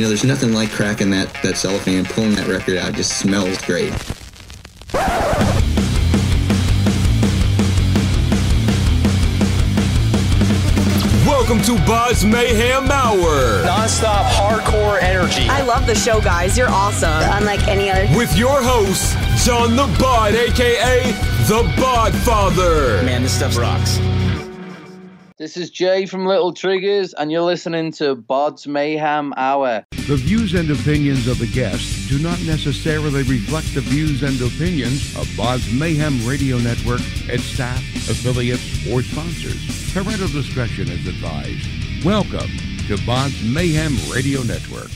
there's nothing like cracking that cellophane and pulling that record out. It just smells great. Welcome to BODS Mayhem Hour. Non-stop hardcore energy. I love the show, guys. You're awesome. Unlike any other. With your host, John the Bod, a.k.a. the Bod Father. Man, this stuff rocks. This is Jay from Little Triggers, and you're listening to BODS Mayhem Hour. The views and opinions of the guests do not necessarily reflect the views and opinions of BODS Mayhem Radio Network, its staff, affiliates, or sponsors. Parental discretion is advised. Welcome to BODS Mayhem Radio Network.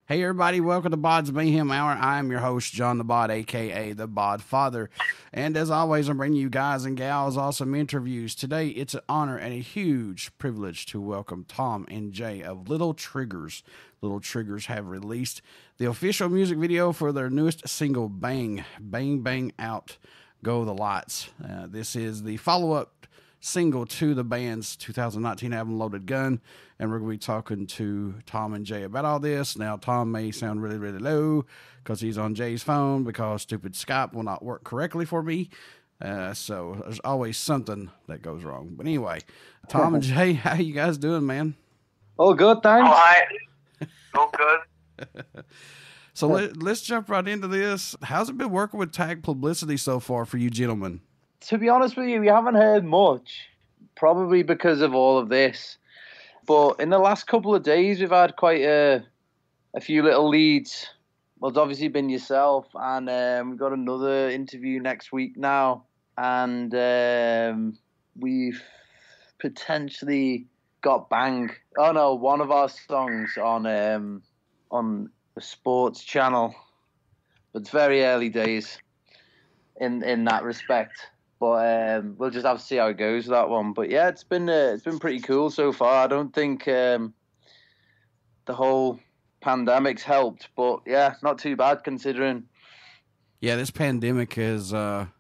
Hey everybody, welcome to BODS Mayhem Hour. I am your host, John the Bod, a.k.a. the Bod Father. And as always, I'm bringing you guys and gals awesome interviews. Today, it's an honor and a huge privilege to welcome Tom and Jay of Little Triggers. Little Triggers have released the official music video for their newest single, Bang, Bang, Bang Out, Go the Lights. This is the follow-up single to the band's 2019 album Loaded Gun, and we're going to be talking to Tom and Jay about all this. Now, Tom may sound really, really low because he's on Jay's phone because stupid Skype will not work correctly for me. So there's always something that goes wrong. But anyway, Tom and Jay, how you guys doing, man? All good, thanks. All right. All good. So let's jump right into this. How's it been working with Tag Publicity so far for you gentlemen? To be honest with you, we haven't heard much, probably because of all of this. But in the last couple of days, we've had quite a few little leads. Well, it's obviously been yourself, and we've got another interview next week now. And we've potentially got Bang. Oh, no, one of our songs on the sports channel. But it's very early days in that respect. But we'll just have to see how it goes with that one. But yeah, it's been pretty cool so far. I don't think the whole pandemic's helped, but yeah, not too bad considering. Yeah, this pandemic is man,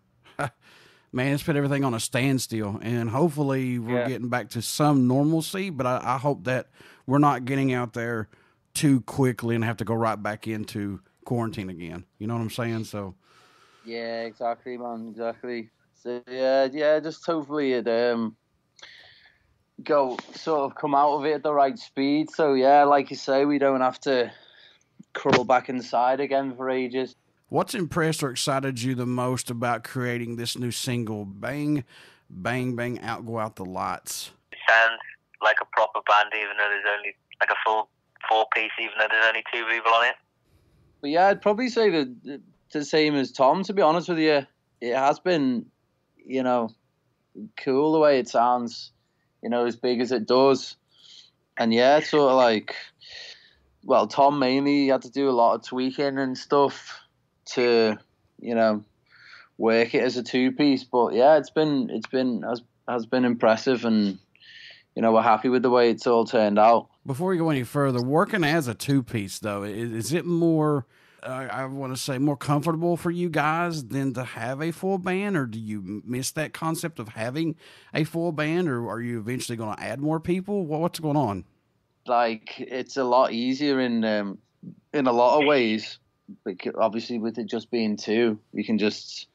it's put everything on a standstill, and hopefully we're getting back to some normalcy. But I hope that we're not getting out there too quickly and have to go right back into quarantine again. You know what I'm saying? So. Yeah, exactly, man. Exactly. So yeah, just hopefully it come out of it at the right speed. So yeah, like you say, we don't have to crawl back inside again for ages. What's impressed or excited you the most about creating this new single, Bang, Bang, Bang Out, Go Out the Lights? It sounds like a proper band, even though there's only like a full four-piece, even though there's only two people on it. But yeah, I'd probably say the same as Tom, to be honest with you. It has been, cool the way it sounds, as big as it does. And yeah, it's sort of like, well, Tom mainly had to do a lot of tweaking and stuff to, work it as a two-piece. But yeah, has been impressive, and, we're happy with the way it's all turned out. Before we go any further, working as a two-piece, though, is it more... I want to say more comfortable for you guys than to have a full band, or do you miss that concept of having a full band, or are you eventually going to add more people? What's going on? Like, it's a lot easier in a lot of ways. Obviously, with it just being two, you can just,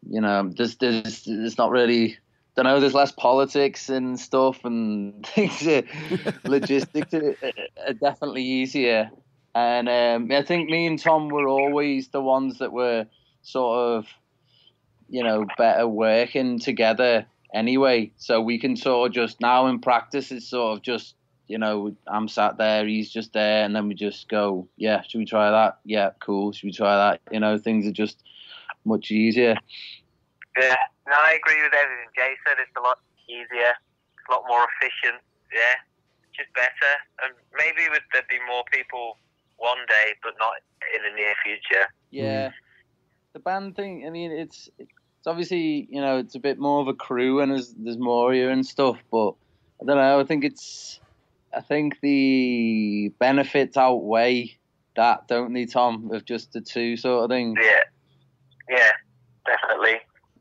there's not really, there's less politics and stuff, and things. Logistics are definitely easier. And I think me and Tom were always the ones that were sort of, better working together anyway. So we can sort of just, now in practice, it's sort of just, I'm sat there, he's just there, and then we just go, yeah, should we try that? Yeah, cool, should we try that? Things are just much easier. Yeah, no, I agree with everything Jay said. It's a lot easier, it's a lot more efficient, yeah, just better. And maybe there'd be more people one day, but not in the near future. Yeah. The band thing, I mean, it's obviously, it's a bit more of a crew, and there's more here and stuff, but I don't know, I think the benefits outweigh that, don't they, Tom, of just the two sort of thing? Yeah, definitely.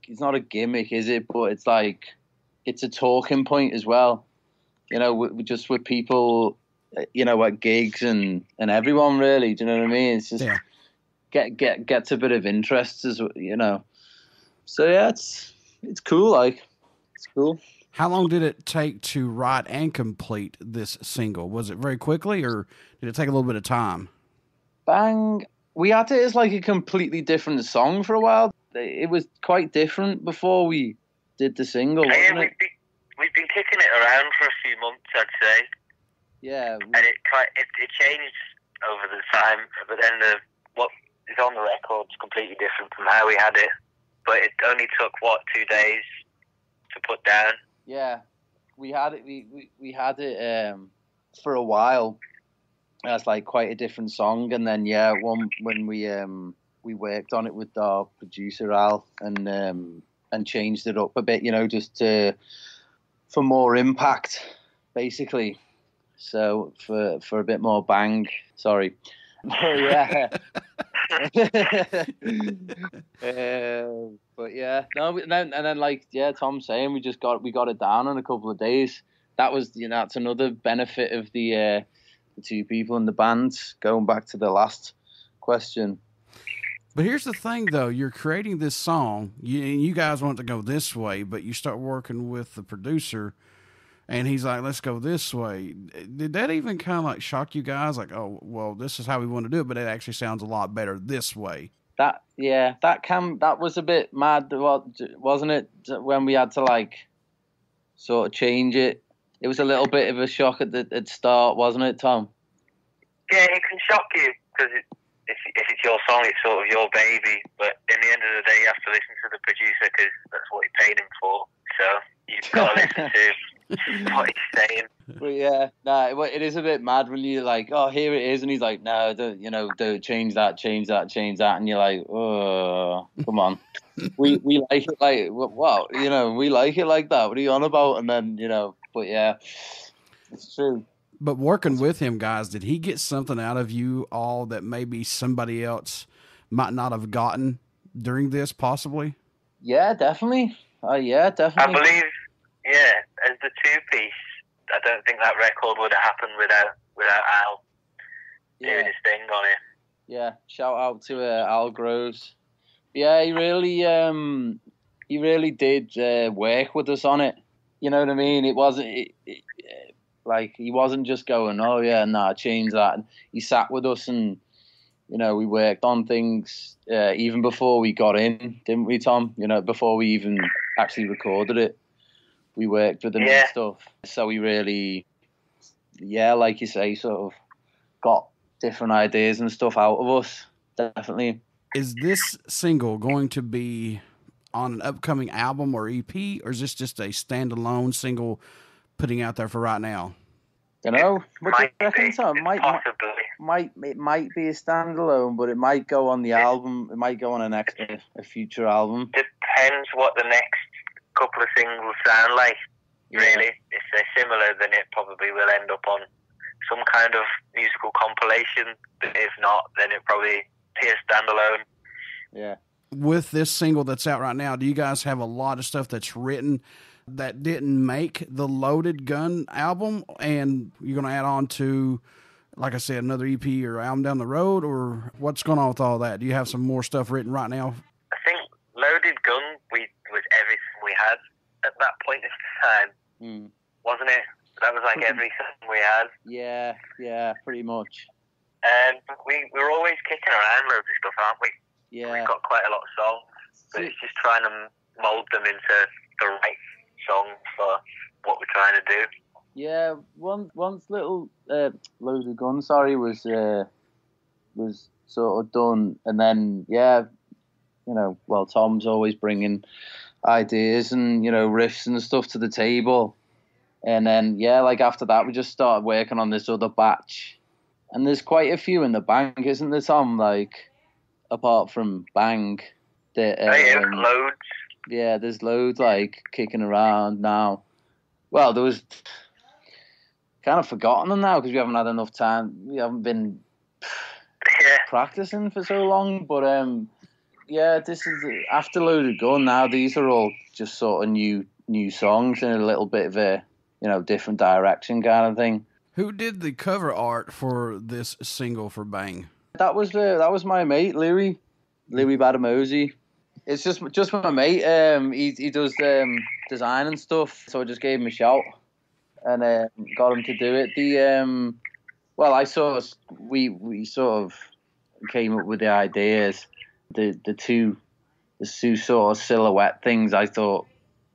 It's not a gimmick, is it? But it's like, it's a talking point as well. Just with people at gigs and everyone really. Do you know what I mean? It's just gets a bit of interest as So yeah, it's cool. Like, it's cool. How long did it take to write and complete this single? Was it very quickly, or did it take a little bit of time? Bang. We had it as like a completely different song for a while. It was quite different before we did the single, wasn't it? We've been kicking it around for a few months, I'd say. Yeah. And it changed over the time, but then what is on the record is completely different from how we had it. But it only took, 2 days to put down? Yeah, we had it. We had it for a while. That's like quite a different song, and then when we worked on it with our producer Al and changed it up a bit, just for more impact, basically. So for a bit more bang. Sorry. Oh yeah. But yeah, no, and then like Tom's saying, we got it down in a couple of days. That was that's another benefit of the two people in the band. Going back to the last question. But here's the thing, though: you're creating this song, you guys want it to go this way, but you start working with the producer, and he's like, "Let's go this way." Did that even kind of like shock you guys? Like, oh, well, this is how we want to do it, but it actually sounds a lot better this way. That was a bit mad, wasn't it? When we had to like sort of change it, it was a little bit of a shock at the start, wasn't it, Tom? Yeah, it can shock you because if it's your song, it's sort of your baby. But in the end of the day, you have to listen to the producer because that's what you paid him for. So you've got to listen to what he's saying. But it is a bit mad when you're like, oh, here it is, and he's like, no, don't change that, and you're like, oh, come on, we like it like what, we like it like that. What are you on about? And then but yeah, it's true. But working with him, guys, did he get something out of you all that maybe somebody else might not have gotten during this, possibly? Yeah, definitely. Definitely. I believe, as the two-piece, I don't think that record would have happened without Al doing his thing on it. Yeah, shout out to Al Groves. Yeah, he really did work with us on it. You know what I mean? It wasn't like he wasn't just going, oh yeah, nah, change that. And he sat with us and we worked on things even before we got in, didn't we, Tom? Before we even actually recorded it, we worked with him and stuff. So we really, like you say, sort of got different ideas and stuff out of us. Definitely. Is this single going to be on an upcoming album or EP, or is this just a standalone single putting out there for right now? What do you reckon, Tom? Possibly. It might be a standalone, but it might go on the album. It might go on a future album. Depends what the next couple of singles sound like. Really, if they're similar, then it probably will end up on some kind of musical compilation. But if not, then it probably be a standalone. Yeah. With this single that's out right now, do you guys have a lot of stuff that's written that didn't make the Loaded Gun album, and you're going to add on to, like I said, another EP or album down the road, or what's going on with all that? Do you have some more stuff written right now? I think Loaded Gun was everything we had at that point in time, wasn't it? That was like everything we had. Yeah, pretty much. And we're always kicking around loads of stuff, aren't we? Yeah. We've got quite a lot of songs, but it's just trying to mould them into the right song for what we're trying to do. Yeah, once little Loaded Gun, was sort of done, and then Tom's always bringing ideas and riffs and stuff to the table, and then like after that we just started working on this other batch, and there's quite a few in the bank, isn't there, Tom? Like apart from Bang, loads. Yeah, there's loads like kicking around now. Well, there was kind of forgotten them now because we haven't had enough time. We haven't been practicing for so long. But this is after Loaded Gun. Now these are all just sort of new songs in a little bit of a different direction kind of thing. Who did the cover art for this single for Bang? That was my mate, Louis Badamosi. It's just my mate. He does design and stuff, so I just gave him a shout and got him to do it. We sort of came up with the ideas. The two sort of silhouette things. I thought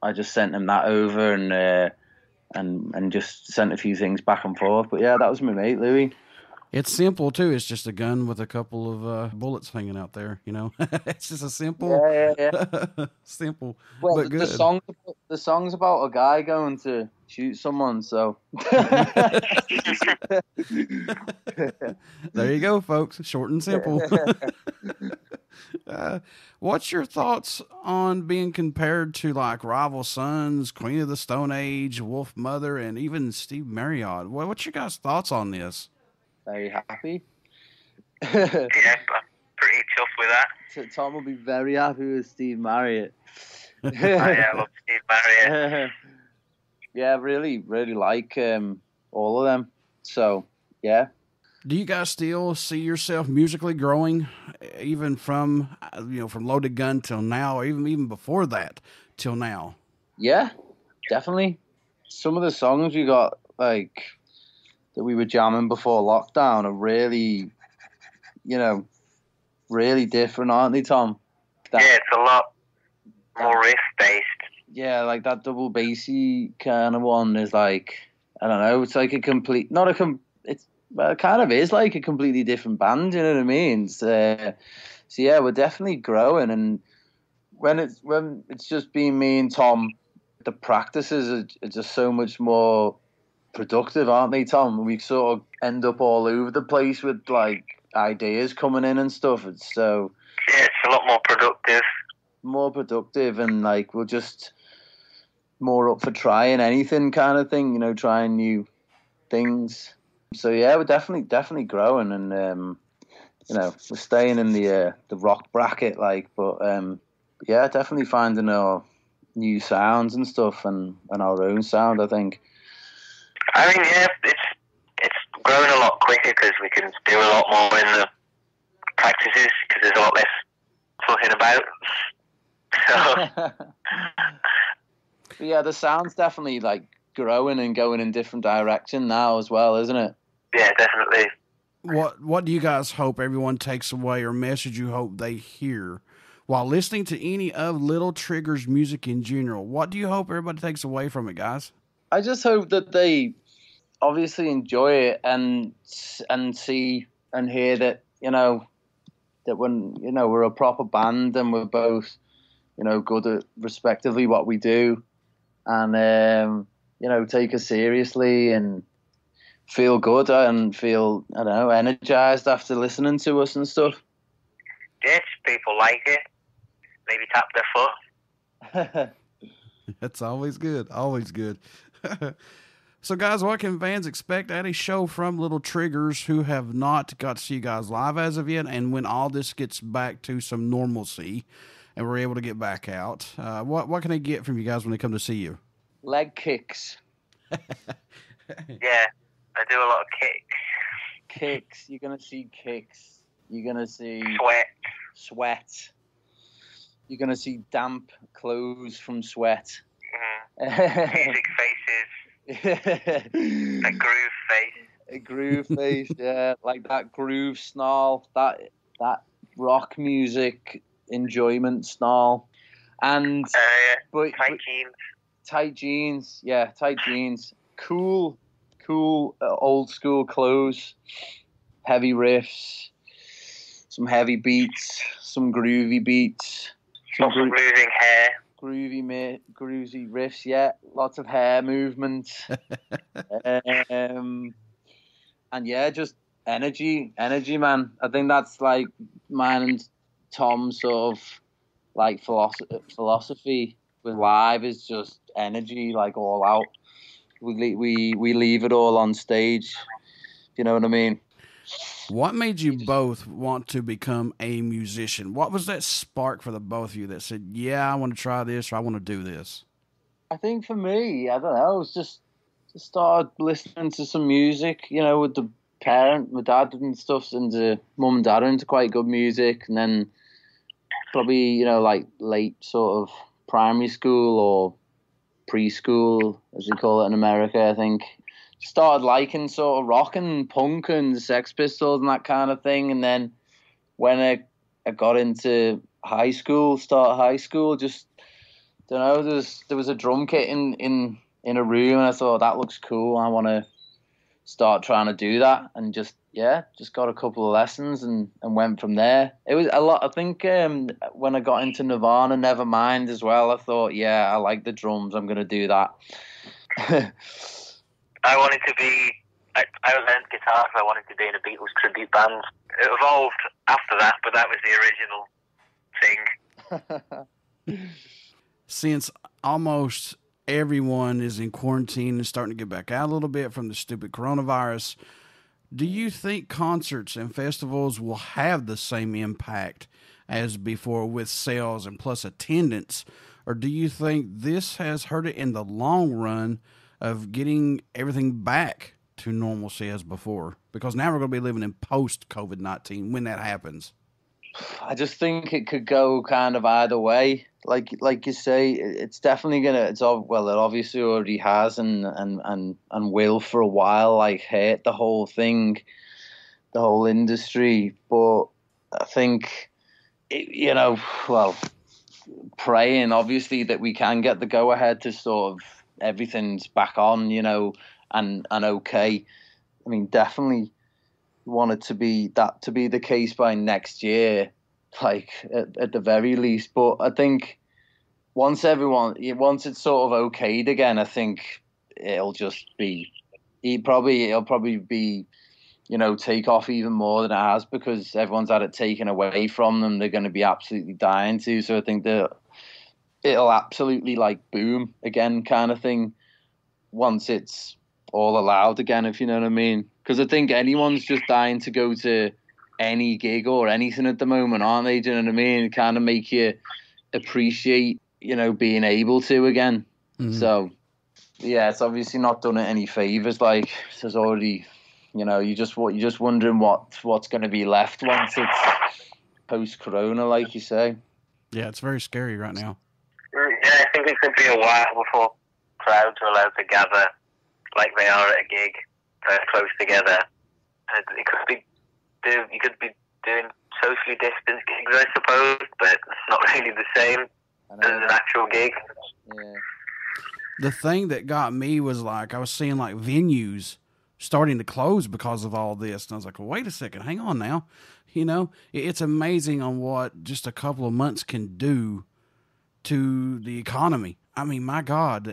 I just sent him that over and just sent a few things back and forth. But yeah, that was my mate, Louis. It's simple too. It's just a gun with a couple of bullets hanging out there. You know, it's just a simple, simple. Well, but good. The song's about a guy going to shoot someone. So there you go, folks. Short and simple. What's your thoughts on being compared to like Rival Sons, Queen of the Stone Age, Wolf Mother, and even Steve Marriott? What's your guys' thoughts on this? Very happy. Yeah, I'm pretty tough with that. Tom will be very happy with Steve Marriott. I love Steve Marriott. Yeah, really, really like all of them. So, yeah. Do you guys still see yourself musically growing, even from from Loaded Gun till now, or even before that till now? Yeah, definitely. Some of the songs we got like that we were jamming before lockdown are really, really different, aren't they, Tom? Yeah, it's a lot more riff based. Yeah, like that double bassy kind of one is like, I don't know, it's like a complete, it kind of is like a completely different band, you know what I mean? So yeah, we're definitely growing, and when it's just been me and Tom, the practices are just so much more productive, aren't they, Tom? We sort of end up all over the place with like ideas coming in and stuff. It's so it's a lot more productive, and like we're just more up for trying anything kind of thing, trying new things. So yeah, we're definitely growing, and we're staying in the rock bracket, but yeah, definitely finding our new sounds and stuff, and our own sound, I think. I mean, yeah, it's growing a lot quicker because we can do a lot more in the practices because there's a lot less fucking about. So. Yeah, the sound's definitely like growing and going in different direction now as well, isn't it? Yeah, definitely. What do you guys hope everyone takes away, or message you hope they hear while listening to any of Little Trigger's music in general? What do you hope everybody takes away from it, guys? I just hope that they obviously enjoy it and see and hear that, that when, we're a proper band and we're both, good at respectively what we do, and, take us seriously and feel good and feel, I don't know, energized after listening to us and stuff. Yes, people like it. Maybe tap their foot. That's always good. Always good. So, guys, what can fans expect at a show from Little Triggers who have not got to see you guys live as of yet? And when all this gets back to some normalcy and we're able to get back out, what can they get from you guys when they come to see you? Leg kicks. Yeah, I do a lot of kicks. Kicks. You're going to see kicks. You're going to see... Sweat. You're going to see damp clothes from sweat. Music faces. A groove face. A groove face, yeah. Like that groove snarl. That rock music enjoyment snarl. And... tight jeans. Tight jeans, yeah, tight jeans. Cool, old school clothes. Heavy riffs. Some heavy beats. Some groovy beats. Some moving hair. Groovy riffs, yeah. Lots of hair movement. And yeah, just energy, man. I think that's like mine and Tom's sort of like philosophy with live is just energy, like all out. We leave it all on stage. You know what I mean? What made you both want to become a musician? What was that spark for the both of you that said, yeah, I want to try this, or I want to do this? I think for me, I don't know, it was just just started listening to some music, with my dad and stuff, and mum and dad are into quite good music, and then probably, like late sort of primary school or preschool, as they call it in America, I think, started liking sort of rock and punk and the Sex Pistols and that kind of thing. And then when I got into high school, just, don't know, there was a drum kit in a room, and I thought, that looks cool, I want to start trying to do that, and just got a couple of lessons and went from there. It was a lot. I think when I got into Nirvana, Nevermind as well, I thought, I like the drums, I'm going to do that. I wanted to be, I learned guitar because I wanted to be in a Beatles tribute band. It evolved after that, but that was the original thing. Since almost everyone is in quarantine and starting to get back out a little bit from the stupid coronavirus, do you think concerts and festivals will have the same impact as before with sales and plus attendance? Or do you think this has hurt it in the long run of getting everything back to normalcy as before? Because now we're going to be living in post-COVID-19 when that happens. I just think it could go kind of either way. Like you say, it's definitely gonna. It obviously already has and will for a while. Like hurt the whole thing, the whole industry. But I think, praying obviously that we can get the go ahead to sort of everything's back on, and okay. I mean, definitely want it to be the case by next year, like at the very least. But I think once it's sort of okayed again, I think it'll probably be, take off even more than it has, because everyone's had it taken away from them. They're going to be absolutely dying to. So I think that it'll absolutely like boom again kind of thing once it's all allowed again, if you know what I mean. Because I think anyone's just dying to go to any gig or anything at the moment, aren't they? Do you know what I mean? It kind of make you appreciate, being able to again. Mm-hmm. So, it's obviously not done it any favors. Like, there's already, you're just wondering what's going to be left once it's post-corona, like you say. Yeah, it's very scary right now. Yeah, I think it could be a while before crowds are allowed to gather like they are at a gig, close together. And you could be doing socially distanced gigs, I suppose, but it's not really the same as an actual gig. Yeah. The thing that got me was like, I was seeing like venues starting to close because of all this. And I was like, well, wait a second, hang on now. It's amazing on what just a couple of months can do to the economy. I mean, my God,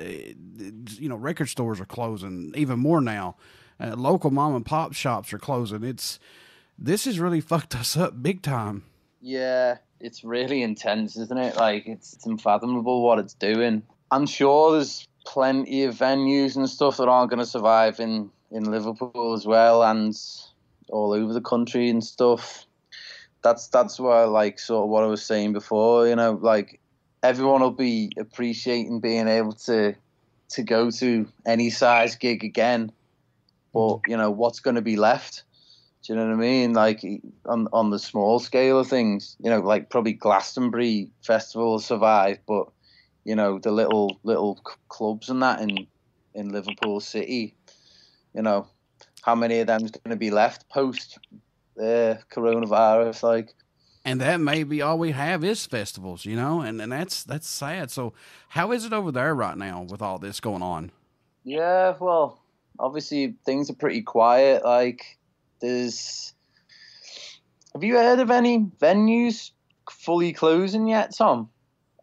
record stores are closing even more now. Local mom and pop shops are closing. This has really fucked us up big time. Yeah, it's really intense, isn't it? Like, it's unfathomable what it's doing. I'm sure there's plenty of venues and stuff that aren't going to survive in Liverpool as well, and all over the country and stuff. That's why, like, sort of what I was saying before, like, everyone will be appreciating being able to go to any size gig again. But, what's going to be left? Do you know what I mean? Like, on the small scale of things, like probably Glastonbury Festival will survive, but, the little clubs and that in Liverpool City, how many of them is going to be left post coronavirus? Like, and that may be all we have is festivals, and that's sad. So how is it over there right now with all this going on? Yeah, well, obviously things are pretty quiet. Like, have you heard of any venues fully closing yet, Tom?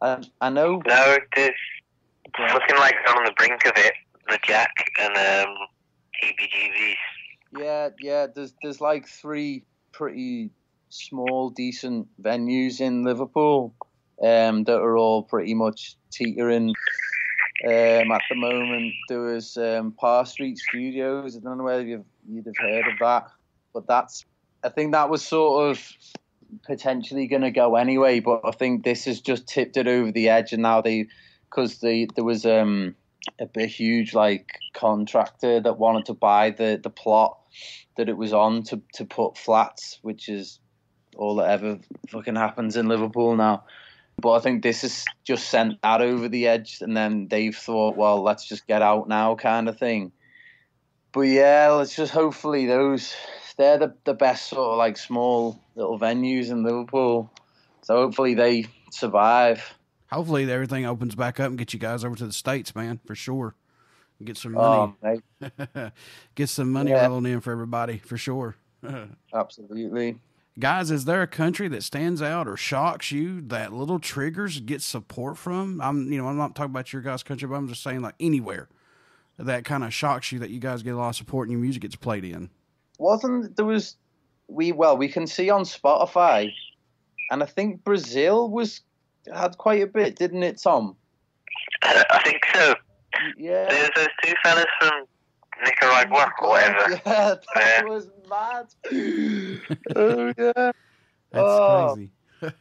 I know. No, it's looking like they're on the brink of it. The Jack and EBGVs. Yeah. There's like 3 pretty small, decent venues in Liverpool that are all pretty much teetering at the moment. There was Parr Street Studios. I don't know whether you'd have heard of that, but I think that was sort of potentially going to go anyway, but I think this has just tipped it over the edge, and now there was a huge like contractor that wanted to buy the plot that it was on to put flats, which is all that ever fucking happens in Liverpool now. But I think this has just sent that over the edge, and then they've thought, well, let's just get out now kind of thing. But yeah, let's just hopefully they're the best sort of like small little venues in Liverpool. So hopefully they survive. Hopefully everything opens back up and get you guys over to the States, man, for sure. Get some money. Get some money rolling in for everybody, for sure. Absolutely. Guys, is there a country that stands out or shocks you that Little Triggers get support from? I'm not talking about your guys' country, but I'm just saying like anywhere that kind of shocks you that you guys get a lot of support and your music gets played in. We can see on Spotify, and I think Brazil had quite a bit, didn't it, Tom? I think so. Yeah. There's those two fellas from Nicaragua or whatever. Yeah, that was mad. Oh, yeah. That's crazy.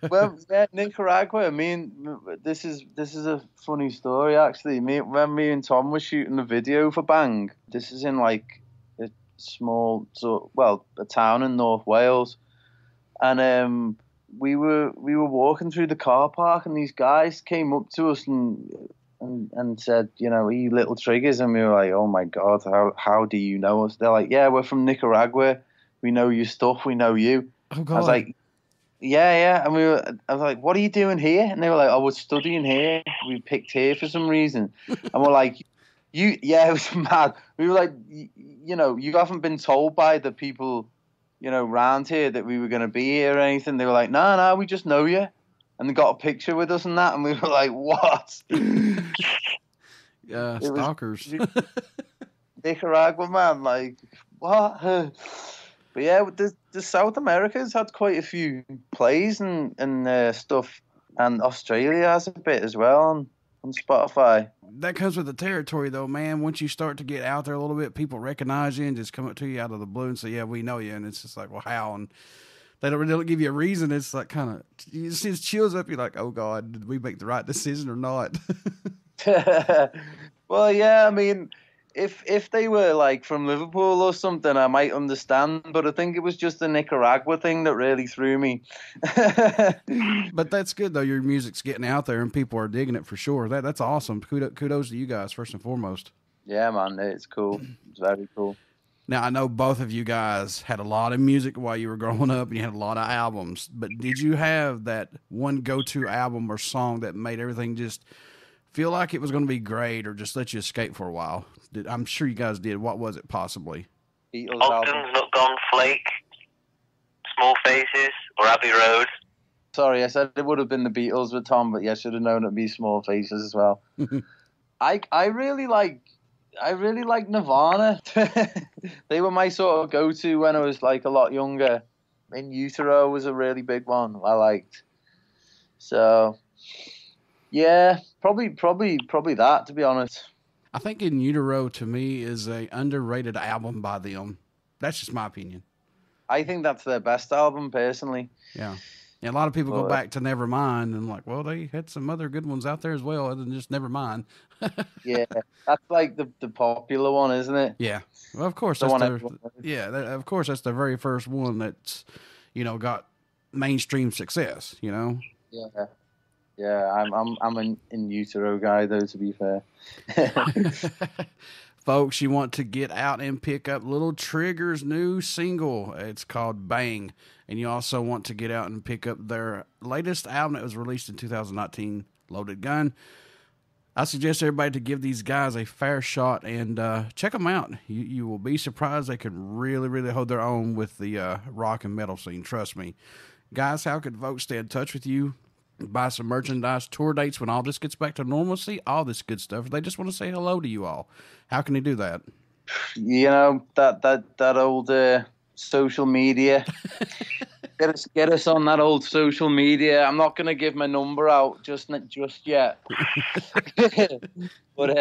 Well, yeah, Nicaragua. I mean, this is a funny story, actually. When me and Tom were shooting the video for Bang, this is in like a town in North Wales, and we were walking through the car park, and these guys came up to us and said, you Little Triggers, and we were like, oh my God, how do you know us? They're like, yeah, we're from Nicaragua. We know your stuff. We know you. Oh God. I was like, yeah. And I was like, what are you doing here? And they were like, oh, we're studying here. We picked here for some reason. And we're like, it was mad. We were like, you haven't been told by the people, round here that we were going to be here or anything. They were like, no, we just know you. And they got a picture with us and that, and we were like, what? Stalkers. Nicaragua, man, like, what? But yeah, the South America's had quite a few plays and stuff, and Australia has a bit as well on Spotify. That comes with the territory, though, man. Once you start to get out there a little bit, people recognize you and just come up to you out of the blue and say, yeah, we know you. And it's just like, well, how? And they don't give you a reason. It's like kind of, it just chills up. You're like, oh God, did we make the right decision or not? Well, yeah, I mean, if they were like from Liverpool or something, I might understand. But I think it was just the Nicaragua thing that really threw me. But that's good, though. Your music's getting out there and people are digging it for sure. That's awesome. Kudos to you guys, first and foremost. Yeah, man, it's cool. It's very cool. Now, I know both of you guys had a lot of music while you were growing up and you had a lot of albums, but did you have that one go-to album or song that made everything just feel like it was going to be great or just let you escape for a while? I'm sure you guys did. What was it possibly? Beatles Ogden's Not Gone Flake, Small Faces, or Abbey Road. Sorry, I said it would have been the Beatles with Tom, but yeah, I should have known it'd be Small Faces as well. I really like Nirvana. They were my sort of go-to when I was like a lot younger. In Utero was a really big one I liked. So yeah, probably that, to be honest. I think In Utero to me is a underrated album by them. That's just my opinion. I think that's their best album personally. Yeah. A lot of people go back to Nevermind and like, well, they had some other good ones out there as well, other than just Nevermind. Yeah, that's like the popular one, isn't it? Yeah, well, of course. Of course, that's the very first one that's, got mainstream success. Yeah, I'm an In Utero guy though, to be fair. Folks, you want to get out and pick up Little Trigger's new single. It's called Bang. And you also want to get out and pick up their latest album that was released in 2019, Loaded Gun. I suggest everybody to give these guys a fair shot and check them out. You will be surprised. They can really, really hold their own with the rock and metal scene. Trust me. Guys, how could folks stay in touch with you? Buy some merchandise, tour dates when all this gets back to normalcy, all this good stuff. They just want to say hello to you all. How can they do that? That old social media. Get us on that old social media. I'm not going to give my number out just yet. But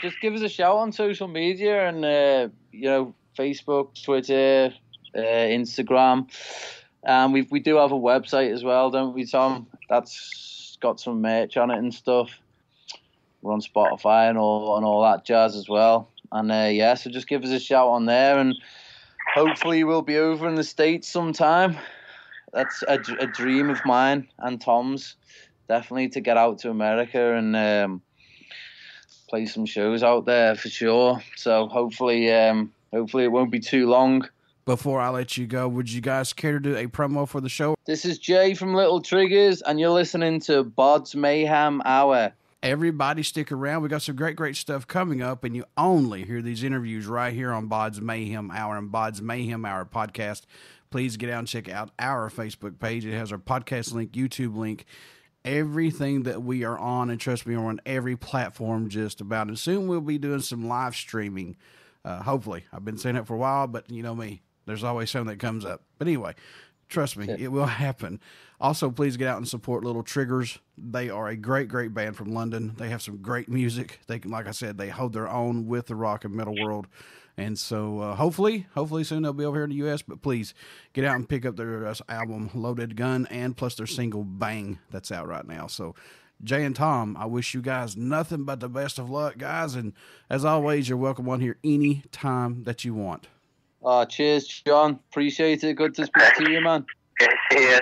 just give us a shout on social media and Facebook, Twitter, Instagram. We do have a website as well, don't we, Tom? That's got some merch on it and stuff. We're on Spotify and all that jazz as well. And so just give us a shout on there, and hopefully we'll be over in the States sometime. That's a dream of mine and Tom's, definitely, to get out to America and play some shows out there for sure. So hopefully it won't be too long. Before I let you go, would you guys care to do a promo for the show? This is Jay from Little Triggers, and you're listening to BODS Mayhem Hour. Everybody stick around. We got some great stuff coming up, and you only hear these interviews right here on BODS Mayhem Hour and BODS Mayhem Hour podcast. Please get out and check out our Facebook page. It has our podcast link, YouTube link, everything that we are on, and trust me, we're on every platform just about. And soon we'll be doing some live streaming, hopefully. I've been saying that for a while, but you know me. There's always something that comes up. But anyway, trust me, it will happen. Also, please get out and support Little Triggers. They are a great band from London. They have some great music. They can, like I said, they hold their own with the rock and metal world. And so hopefully soon they'll be over here in the U.S., but please get out and pick up their album, Loaded Gun, and plus their single, Bang, that's out right now. So, Jay and Tom, I wish you guys nothing but the best of luck, guys. And as always, you're welcome on here any time that you want. Cheers, John. Appreciate it. Good to speak to you, man. See you.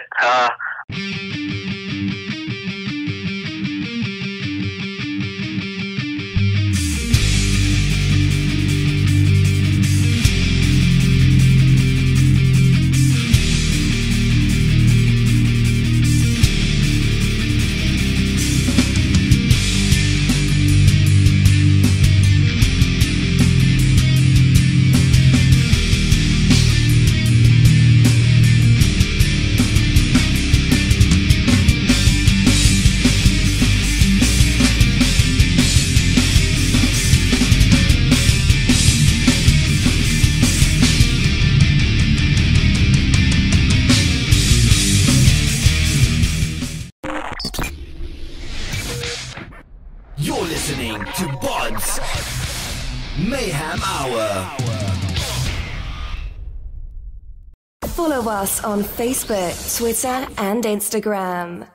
You're listening to BODS Mayhem Hour. Follow us on Facebook, Twitter, and Instagram.